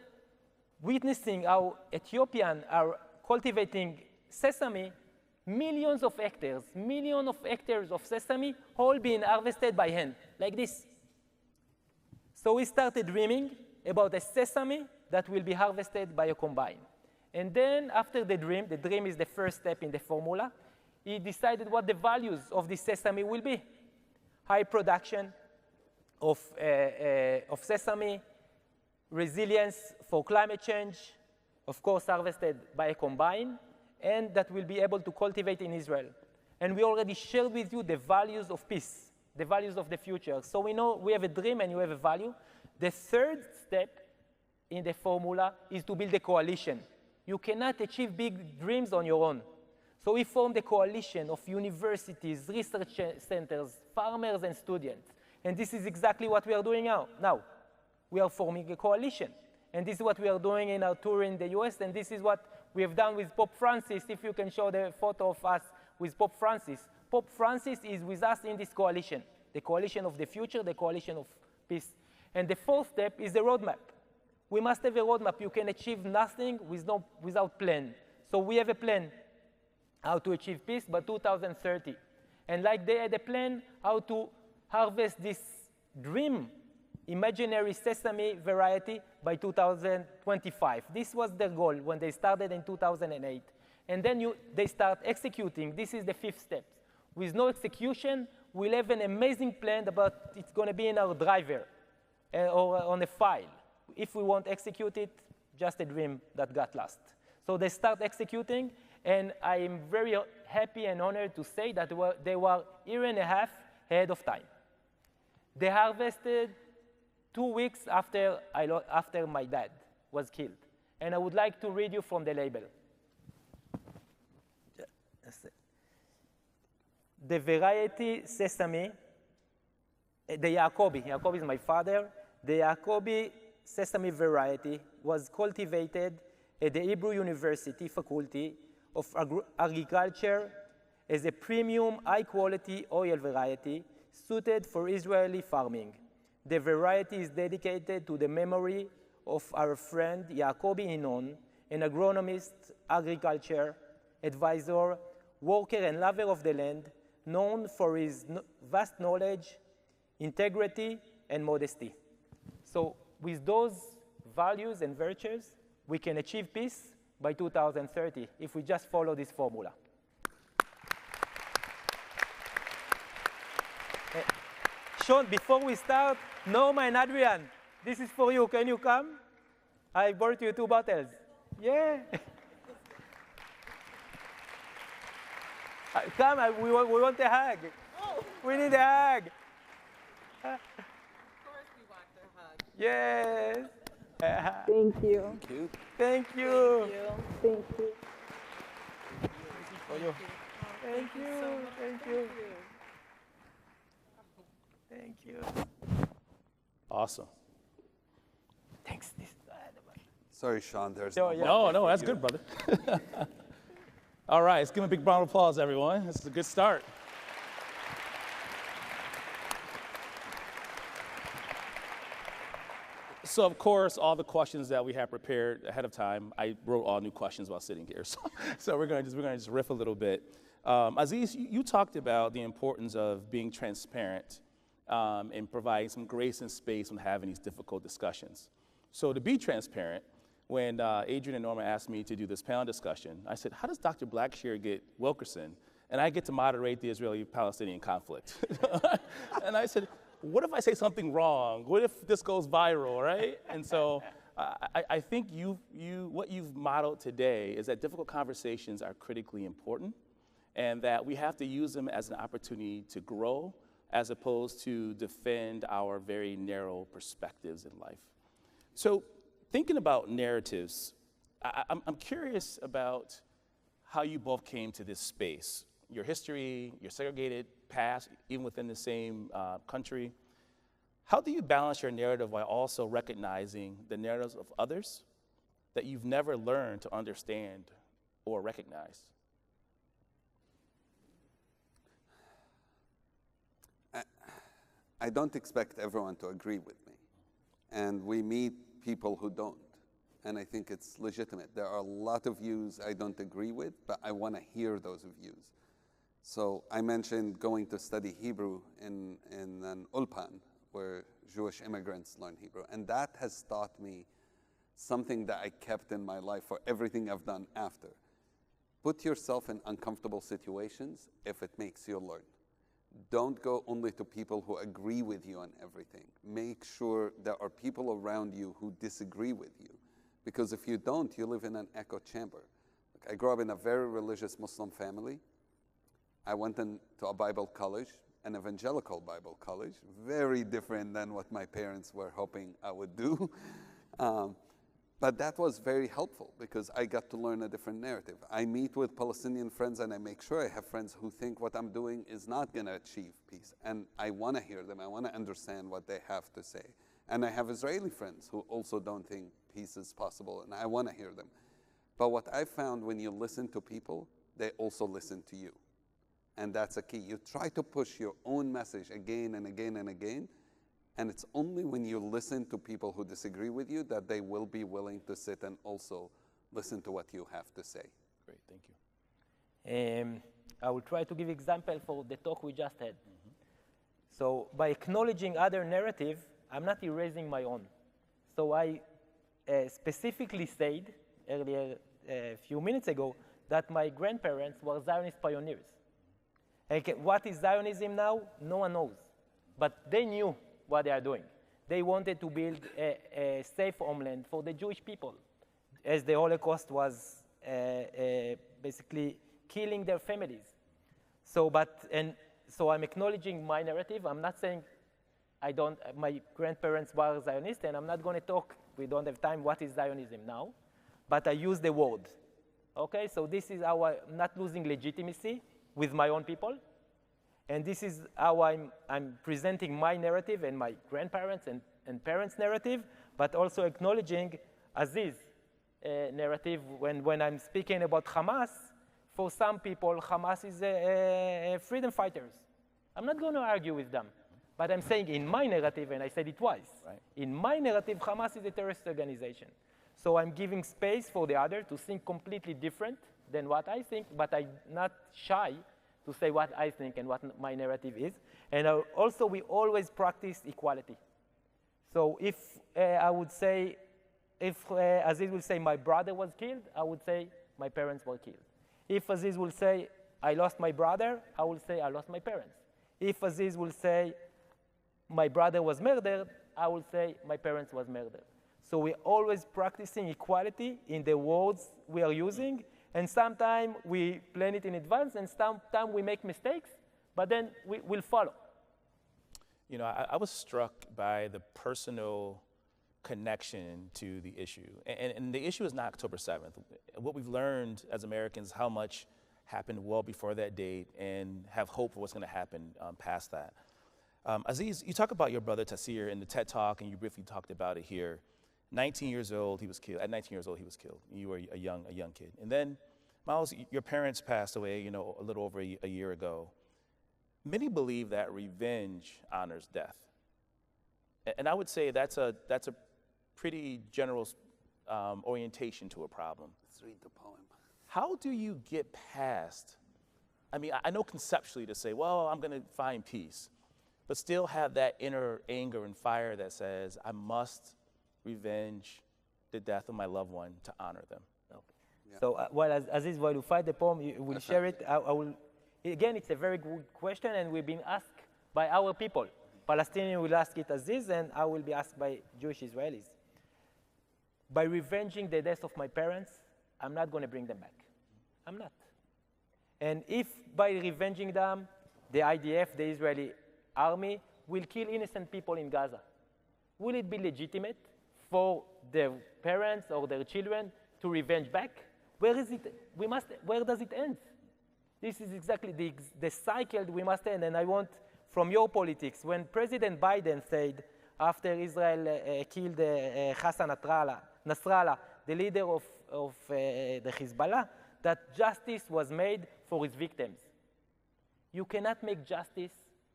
witnessing how Ethiopians are cultivating sesame, millions of hectares of sesame, all being harvested by hand, like this. So we started dreaming about a sesame that will be harvested by a combine. And then after the dream is the first step in the formula, he decided what the values of this sesame will be. High production of sesame, resilience for climate change, of course harvested by a combine, and that will be able to cultivate in Israel. And we already shared with you the values of peace, the values of the future. So we know we have a dream and you have a value. The third step in the formula is to build a coalition. You cannot achieve big dreams on your own. So we formed a coalition of universities, research centers, farmers, and students. And this is exactly what we are doing now. We are forming a coalition. And this is what we are doing in our tour in the US, and this is what we have done with Pope Francis. If you can show the photo of us with Pope Francis. Pope Francis is with us in this coalition, the coalition of the future, the coalition of peace. And the fourth step is the roadmap. We must have a roadmap. You can achieve nothing without plan. So we have a plan. how to achieve peace by 2030. And like they had a plan how to harvest this dream, imaginary sesame variety by 2025. This was their goal when they started in 2008. And then they start executing. This is the 5th step. With no execution, we'll have an amazing plan, but it's going to be in our driver or on a file. If we won't execute it, just a dream that got lost. So they start executing, and I am very happy and honored to say that they were a year and a half ahead of time. They harvested 2 weeks after my dad was killed. And I would like to read you from the label. The variety sesame, the Jacobi is my father, the Jacobi sesame variety was cultivated at the Hebrew University Faculty of Agriculture as a premium high-quality oil variety suited for Israeli farming. The variety is dedicated to the memory of our friend Jacobi Inon, an agronomist, agriculture advisor, worker and lover of the land, known for his vast knowledge, integrity, and modesty. So with those values and virtues, we can achieve peace by 2030 if we just follow this formula. Shaun, before we start, Norma and Adrian, this is for you. Can you come? I brought you 2 bottles. Yeah. Come, we want a hug. Oh. We need a hug. Of course we want the hug. Yes. Thank you. Thank you. Thank you. Thank you. For you. Thank you. Thank you. Thank you. Awesome. Thanks. Sorry, Shaun, there's No, no yeah. more. No, that's good, brother. All right, let's give him a big round of applause, everyone. This is a good start. So, of course, all the questions that we have prepared ahead of time, I wrote all new questions while sitting here. So we're gonna just riff a little bit. Aziz, you talked about the importance of being transparent and providing some grace and space when having these difficult discussions. So to be transparent, when Adrian and Norma asked me to do this panel discussion, I said, how does Dr. Blackshear get Wilkerson? And I get to moderate the Israeli-Palestinian conflict. And I said, what if I say something wrong? What if this goes viral, right? And so I think what you've modeled today is that difficult conversations are critically important and that we have to use them as an opportunity to grow as opposed to defend our very narrow perspectives in life. So thinking about narratives, I'm curious about how you both came to this space. Your history, your segregated past, even within the same country. How do you balance your narrative while also recognizing the narratives of others that you've never learned to understand or recognize? I don't expect everyone to agree with me. And we meet people who don't. And I think it's legitimate. There are a lot of views I don't agree with, but I want to hear those views. So I mentioned going to study Hebrew in an ulpan, where Jewish immigrants learn Hebrew. And that has taught me something that I kept in my life for everything I've done after. Put yourself in uncomfortable situations if it makes you learn. Don't go only to people who agree with you on everything. Make sure there are people around you who disagree with you. Because if you don't, you live in an echo chamber. I grew up in a very religious Muslim family. I went into a Bible college, an evangelical Bible college, very different than what my parents were hoping I would do. But that was very helpful because I got to learn a different narrative. I meet with Palestinian friends and I make sure I have friends who think what I'm doing is not going to achieve peace. And I want to hear them. I want to understand what they have to say. And I have Israeli friends who also don't think peace is possible, and I want to hear them. But what I found when you listen to people, they also listen to you. And that's a key. You try to push your own message again and again and again, and it's only when you listen to people who disagree with you that they will be willing to sit and also listen to what you have to say. Great, thank you. I will try to give example for the talk we just had. So by acknowledging other narrative, I'm not erasing my own. So I specifically said earlier, a few minutes ago, that my grandparents were Zionist pioneers. Okay, what is Zionism now? No one knows. But they knew what they are doing. They wanted to build a safe homeland for the Jewish people, as the Holocaust was basically killing their families. So I'm acknowledging my narrative. I'm not saying my grandparents were Zionist, and I'm not going to talk, we don't have time, what is Zionism now, but I use the word. Okay, so this is how I'm not losing legitimacy with my own people, and this is how I'm presenting my narrative and my grandparents and parents' narrative, but also acknowledging Aziz narrative when I'm speaking about Hamas. For some people, Hamas is freedom fighters. I'm not going to argue with them. But I'm saying in my narrative, and I said it twice, right. In my narrative, Hamas is a terrorist organization. So I'm giving space for the other to think completely different than what I think, but I'm not shy to say what I think and what my narrative is. And also, we always practice equality. So if I would say, if Aziz will say my brother was killed, I would say my parents were killed. If Aziz will say I lost my brother, I will say I lost my parents. If Aziz will say my brother was murdered, I will say my parents was murdered. So we're always practicing equality in the words we are using, and sometimes we plan it in advance, and sometimes we make mistakes, but then we'll follow. You know, I was struck by the personal connection to the issue. And the issue is not October 7th. What we've learned as Americans, how much happened well before that date, and have hope for what's going to happen past that. Aziz, you talk about your brother Taseer in the TED Talk, and you briefly talked about it here. 19 years old, he was killed. At 19 years old, he was killed. You were a young kid. And then, Maoz, your parents passed away, you know, a little over a year ago. Many believe that revenge honors death. And I would say that's a pretty general orientation to a problem. Let's read the poem. How do you get past, I mean, I know conceptually to say, well, I'm going to find peace, but still have that inner anger and fire that says, I must revenge the death of my loved one to honor them. Okay. Yeah. So while Aziz, while you find the poem, you will share it. I will. Again, it's a very good question, and we've been asked by our people. Palestinians will ask it Aziz, and I will be asked by Jewish Israelis. By revenging the death of my parents, I'm not going to bring them back. I'm not. And if by revenging them, the IDF, the Israeli army, will kill innocent people in Gaza, will it be legitimate for their parents or their children to revenge back? Where is it? Where does it end? This is exactly the cycle we must end. And I want, from your politics, when President Biden said, after Israel killed Hassan Nasrallah, the leader of the Hezbollah, that justice was made for his victims. You cannot make justice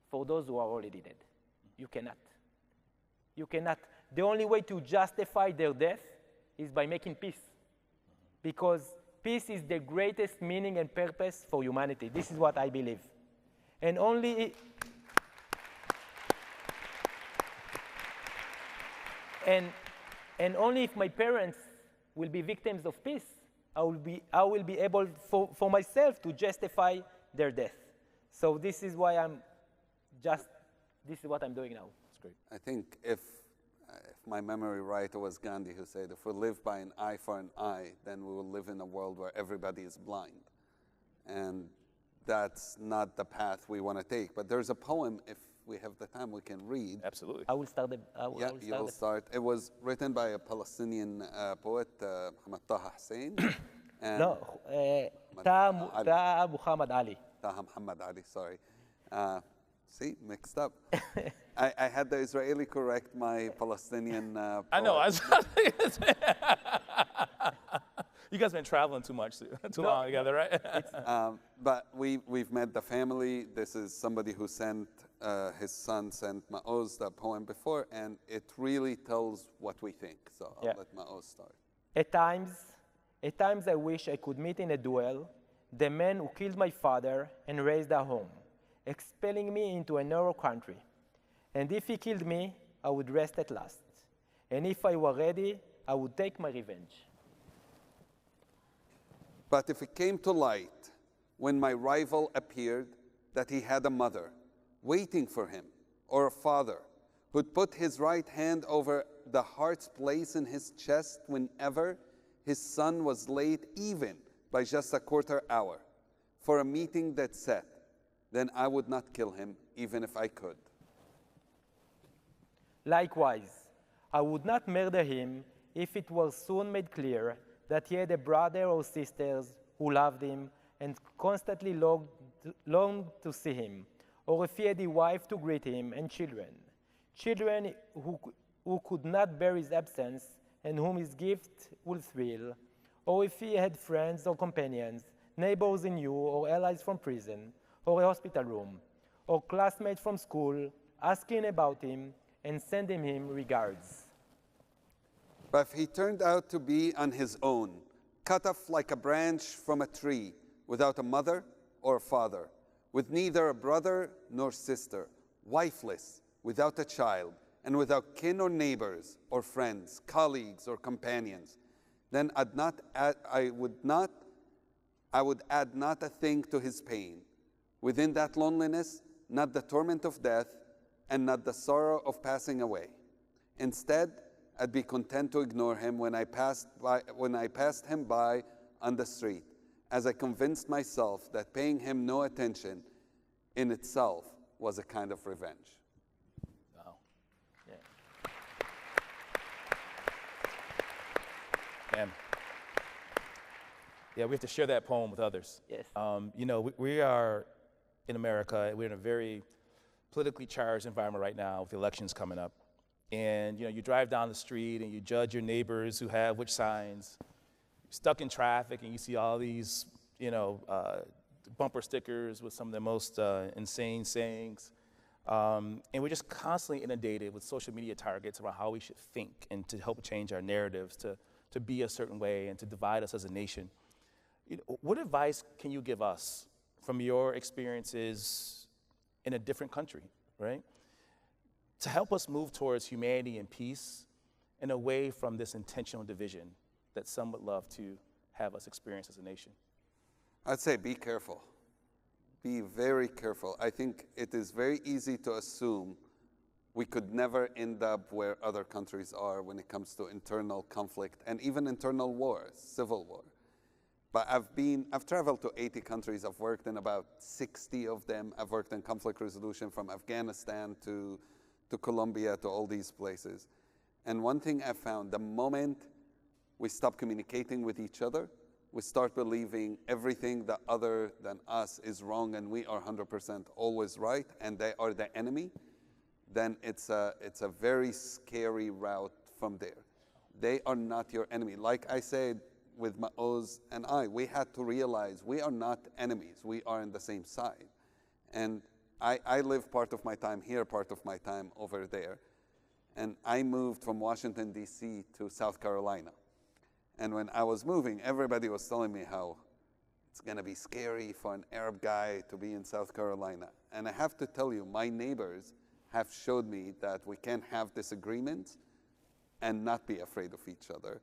for those who are already dead. You cannot. You cannot. The only way to justify their death is by making peace. Because peace is the greatest meaning and purpose for humanity. This is what I believe. And only only if my parents will be victims of peace, I will be able for myself to justify their death. So this is why this is what I'm doing now. That's great. I think if my memory right, it was Gandhi who said, if we live by an eye for an eye, then we will live in a world where everybody is blind. And that's not the path we want to take. But there's a poem, if we have the time, we can read. Absolutely. I will start. You'll start. It was written by a Palestinian poet, Muhammad Taha Hussein. No, Taha Muhammad Ali. Taha Muhammad Ali, sorry. See, mixed up. I had the Israeli correct my Palestinian poet. I know. You guys been traveling too long together, right? But we've met the family. This is somebody who sent, his son sent Maoz the poem before, and it really tells what we think. So I'll let Maoz start. At times I wish I could meet in a duel the man who killed my father and raised our home, expelling me into another country. And if he killed me, I would rest at last. And if I were ready, I would take my revenge. But if it came to light when my rival appeared that he had a mother waiting for him, or a father who'd put his right hand over the heart's place in his chest whenever his son was late, even by just a quarter hour, for a meeting that's set, then I would not kill him, even if I could. Likewise, I would not murder him if it was soon made clear that he had a brother or sisters who loved him and constantly longed to see him, or if he had a wife to greet him and children who could not bear his absence and whom his gift would thrill, or if he had friends or companions, neighbors in you or allies from prison or a hospital room, or classmates from school asking about him and sending him regards. But if he turned out to be on his own, cut off like a branch from a tree, without a mother or a father, with neither a brother nor sister, wifeless, without a child, and without kin or neighbors or friends, colleagues or companions, then I would add not a thing to his pain. Within that loneliness, not the torment of death, and not the sorrow of passing away. Instead, I'd be content to ignore him when I passed him by on the street, as I convinced myself that paying him no attention in itself was a kind of revenge. Wow. Yeah. Man. Yeah, we have to share that poem with others. Yes. You know, we are in America, we're in a very politically charged environment right now with the elections coming up. And you know, you drive down the street and you judge your neighbors who have which signs. You're stuck in traffic and you see all these, you know, bumper stickers with some of the most insane sayings. And we're just constantly inundated with social media targets around how we should think and to help change our narratives, to be a certain way and to divide us as a nation. You know, what advice can you give us from your experiences in a different country, right? To help us move towards humanity and peace and away from this intentional division that some would love to have us experience as a nation? I'd say be careful. Be very careful. I think it is very easy to assume we could never end up where other countries are when it comes to internal conflict and even internal wars, civil war. But I've traveled to 80 countries. I've worked in about 60 of them. I've worked in conflict resolution from Afghanistan to Colombia, to all these places. And one thing I found, the moment we stop communicating with each other, we start believing everything that other than us is wrong and we are 100% always right and they are the enemy, then it's a very scary route from there. They are not your enemy. Like I said with Maoz and we had to realize we are not enemies. We are on the same side. And I live part of my time here, part of my time over there. And I moved from Washington, D.C. to South Carolina. And when I was moving, everybody was telling me how it's going to be scary for an Arab guy to be in South Carolina. And I have to tell you, my neighbors have showed me that we can have disagreements and not be afraid of each other.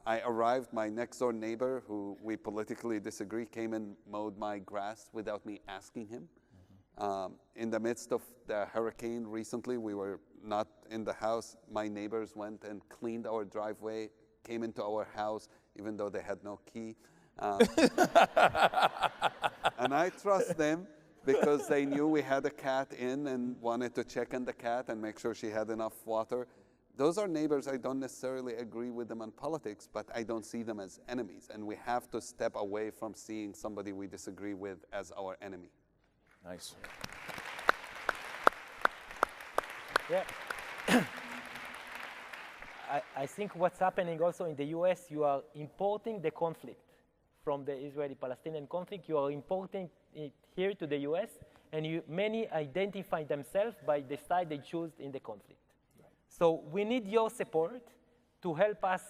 I arrived, my next door neighbor, who we politically disagree, came and mowed my grass without me asking him. In the midst of the hurricane recently, we were not in the house. My neighbors went and cleaned our driveway, came into our house, even though they had no key. And I trust them because they knew we had a cat in and wanted to check on the cat and make sure she had enough water. Those are neighbors. I don't necessarily agree with them on politics, but I don't see them as enemies. And we have to step away from seeing somebody we disagree with as our enemy. Nice. Yeah. I think what's happening also in the US, you are importing the conflict from the Israeli-Palestinian conflict. You are importing it here to the US, and many identify themselves by the side they choose in the conflict. Right. So we need your support to help us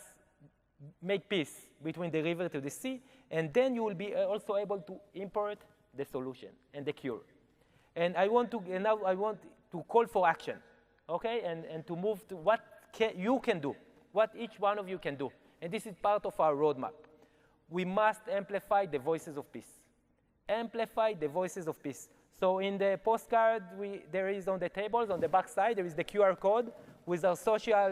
make peace between the river to the sea And then you will be also able to import the solution and the cure. And I want to, and now I want to call for action, okay? And to move to what you can do, what each one of you can do. And this is part of our roadmap. We must amplify the voices of peace. Amplify the voices of peace. So in the postcard, there is on the tables, on the back side, there is the QR code with our social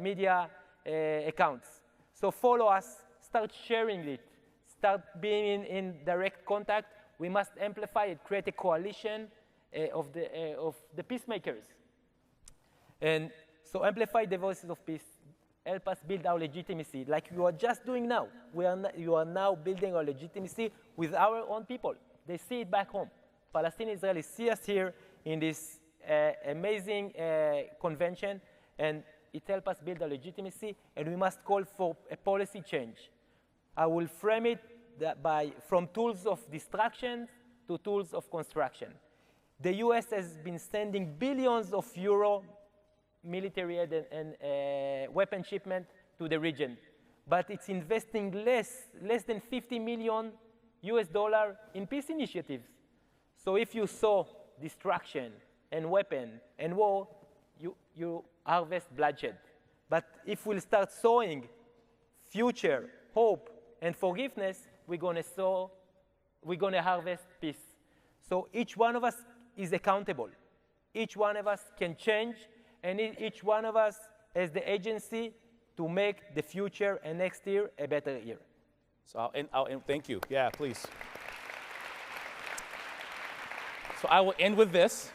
media accounts. So follow us, start sharing it, start being in direct contact. We must amplify it, create a coalition of the peacemakers. And so amplify the voices of peace, help us build our legitimacy, like you are just doing now. You are now building our legitimacy with our own people. They see it back home. Palestinian Israelis see us here in this amazing convention, and it helps us build our legitimacy, and we must call for a policy change. I will frame it from tools of distraction to tools of construction. The US has been sending billions of euro military aid and weapon shipment to the region, but it's investing less than 50 million US dollar in peace initiatives. So if you sow destruction and weapon and war, you harvest bloodshed. But if we'll start sowing future, hope, and forgiveness, we're gonna harvest peace. So each one of us is accountable. Each one of us can change, and each one of us has the agency to make the future and next year a better year. So I'll end, thank you. Yeah, please. So I will end with this.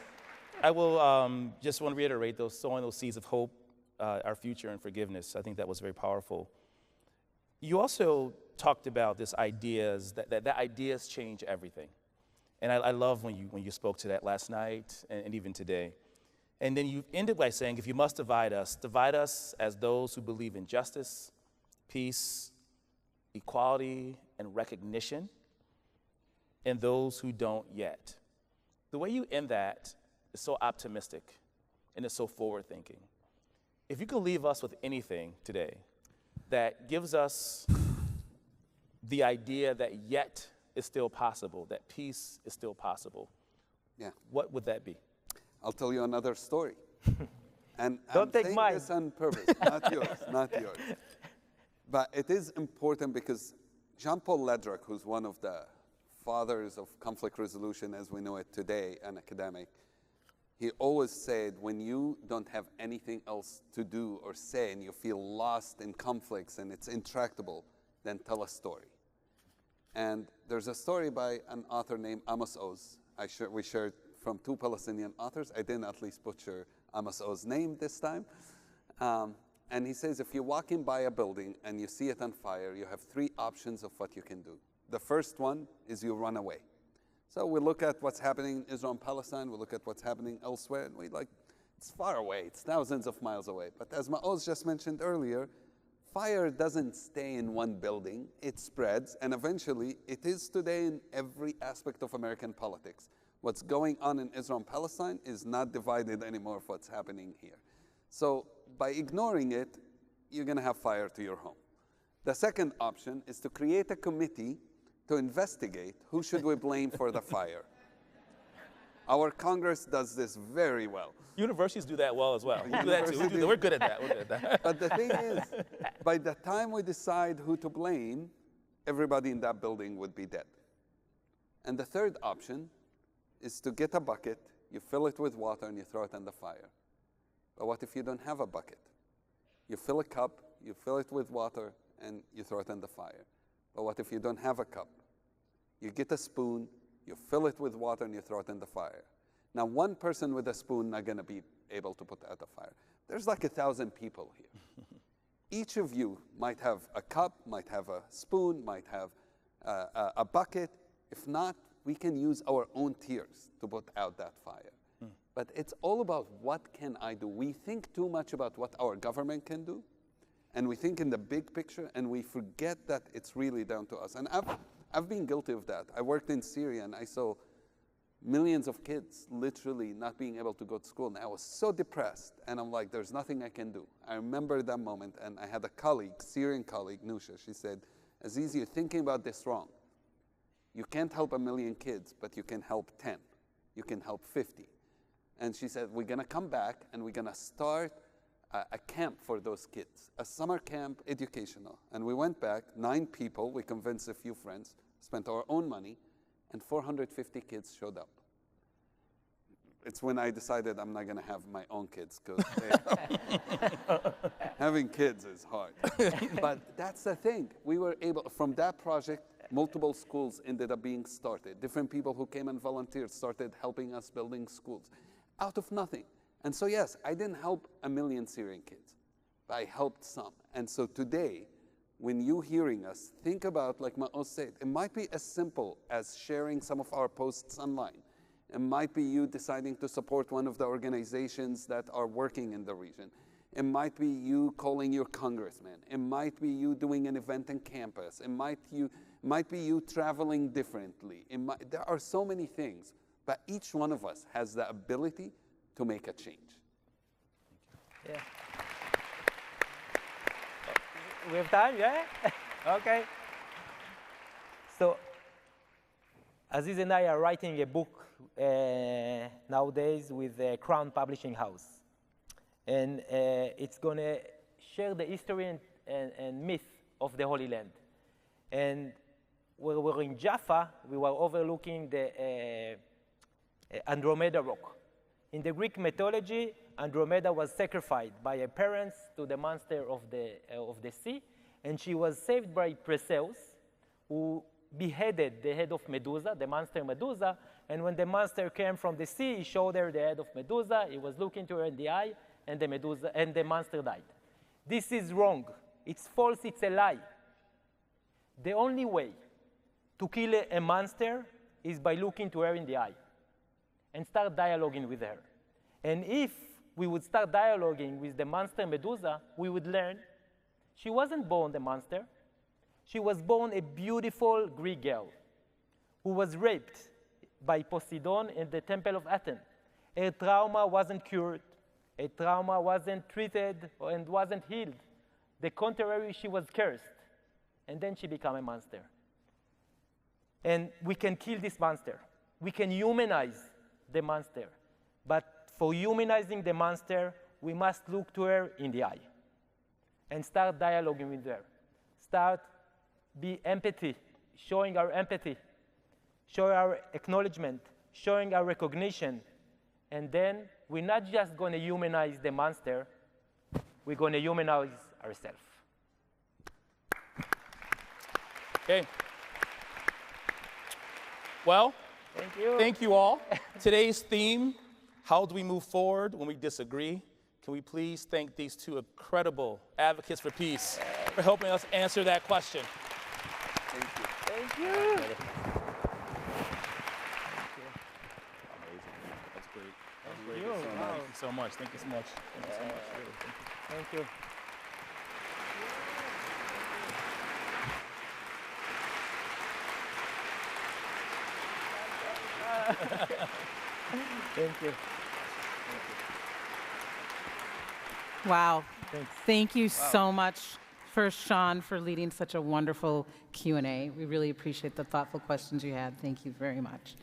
I will just want to reiterate sowing those seeds of hope, our future, and forgiveness. I think that was very powerful. You also talked about this ideas, that ideas change everything. And I love when you spoke to that last night and even today. And then you ended by saying, if you must divide us as those who believe in justice, peace, equality, and recognition, and those who don't yet. The way you end that is so optimistic and it's so forward-thinking. If you could leave us with anything today that gives us the idea that yet is still possible, that peace is still possible, what would that be? I'll tell you another story. And Don't I'm take saying mine. this on purpose, not yours, not yours. But it is important because Jean-Paul Ledruck, who's one of the fathers of conflict resolution as we know it today, an academic, he always said, when you don't have anything else to do or say and you feel lost in conflicts and it's intractable, then tell a story. And there's a story by an author named Maoz. We shared from 2 Palestinian authors. I didn't at least butcher Amos's name this time. And he says, if you're walking by a building and you see it on fire, you have 3 options of what you can do. The first one is you run away. So we look at what's happening in Israel and Palestine, we look at what's happening elsewhere, and it's far away, it's thousands of miles away. But as Maoz just mentioned earlier, fire doesn't stay in one building, it spreads, and eventually it is today in every aspect of American politics. What's going on in Israel and Palestine is not divided anymore of what's happening here. So by ignoring it, you're gonna have fire to your home. The second option is to create a committee to investigate who should we blame for the fire. Our Congress does this very well. Universities do that well as well. We do that too. We're good at that. We're good at that. But the thing is, by the time we decide who to blame, everybody in that building would be dead. And the third option is to get a bucket, you fill it with water, and you throw it in the fire. But what if you don't have a bucket? You fill a cup, you fill it with water, and you throw it in the fire. But what if you don't have a cup? You get a spoon, you fill it with water, and you throw it in the fire. Now, one person with a spoon not going to be able to put out a fire. There's like 1,000 people here. Each of you might have a cup, might have a spoon, might have a bucket. If not, we can use our own tears to put out that fire. But it's all about what can I do. We think too much about what our government can do, and we think in the big picture, and we forget that it's really down to us. And I've been guilty of that. I worked in Syria, and I saw millions of kids literally not being able to go to school. And I was so depressed, and I'm like, there's nothing I can do. I remember that moment, and I had a colleague, Syrian colleague, Nusha. She said, Aziz, you're thinking about this wrong. You can't help 1 million kids, but you can help 10. You can help 50. And she said, we're going to come back and we're going to start a camp for those kids, a summer camp, educational. And we went back, 9 people, we convinced a few friends, spent our own money, and 450 kids showed up. It's when I decided I'm not going to have my own kids, because having kids is hard. But that's the thing. We were able, from that project, multiple schools ended up being started. Different people who came and volunteered started helping us building schools out of nothing. And so yes, I didn't help 1 million Syrian kids, but I helped some. And so today, when you hearing us, think about, like Maoz said, it might be as simple as sharing some of our posts online. It might be you deciding to support one of the organizations that are working in the region. It might be you calling your congressman. It might be you doing an event on campus. It might be you traveling differently. There are so many things, but each one of us has the ability to make a change. Yeah. We have time, yeah? Okay. So, Aziz and I are writing a book nowadays with Crown Publishing House. And it's going to share the history and myth of the Holy Land. And when we were in Jaffa, we were overlooking the Andromeda rock. In the Greek mythology, Andromeda was sacrificed by her parents to the monster of the sea, and she was saved by Perseus, who beheaded the head of Medusa, the monster Medusa, and when the monster came from the sea, he showed her the head of Medusa, he was looking to her in the eye, and the monster died. This is wrong. It's false, it's a lie. The only way to kill a monster is by looking to her in the eye and start dialoguing with her. And if we would start dialoguing with the monster Medusa, we would learn she wasn't born a monster. She was born a beautiful Greek girl who was raped by Poseidon in the Temple of Athens. Her trauma wasn't cured. Her trauma wasn't treated and wasn't healed. The contrary, she was cursed. And then she became a monster. And we can kill this monster. We can humanize the monster. But for humanizing the monster, we must look to her in the eye and start dialoguing with her. Be empathy, showing our empathy, showing our acknowledgement, showing our recognition. And then we're not just going to humanize the monster, we're going to humanize ourselves. Okay. Well, thank you all. Today's theme, how do we move forward when we disagree? Can we please thank these two incredible advocates for peace for helping us answer that question? Thank you. Thank you. Amazing. That's great. Thank you. Thank you so much. Thank you so much. Thank you so much. Really. Thank you. Thank you. Wow. Thanks. Thank you so much, first, Shaun, for leading such a wonderful Q&A. We really appreciate the thoughtful questions you had. Thank you very much.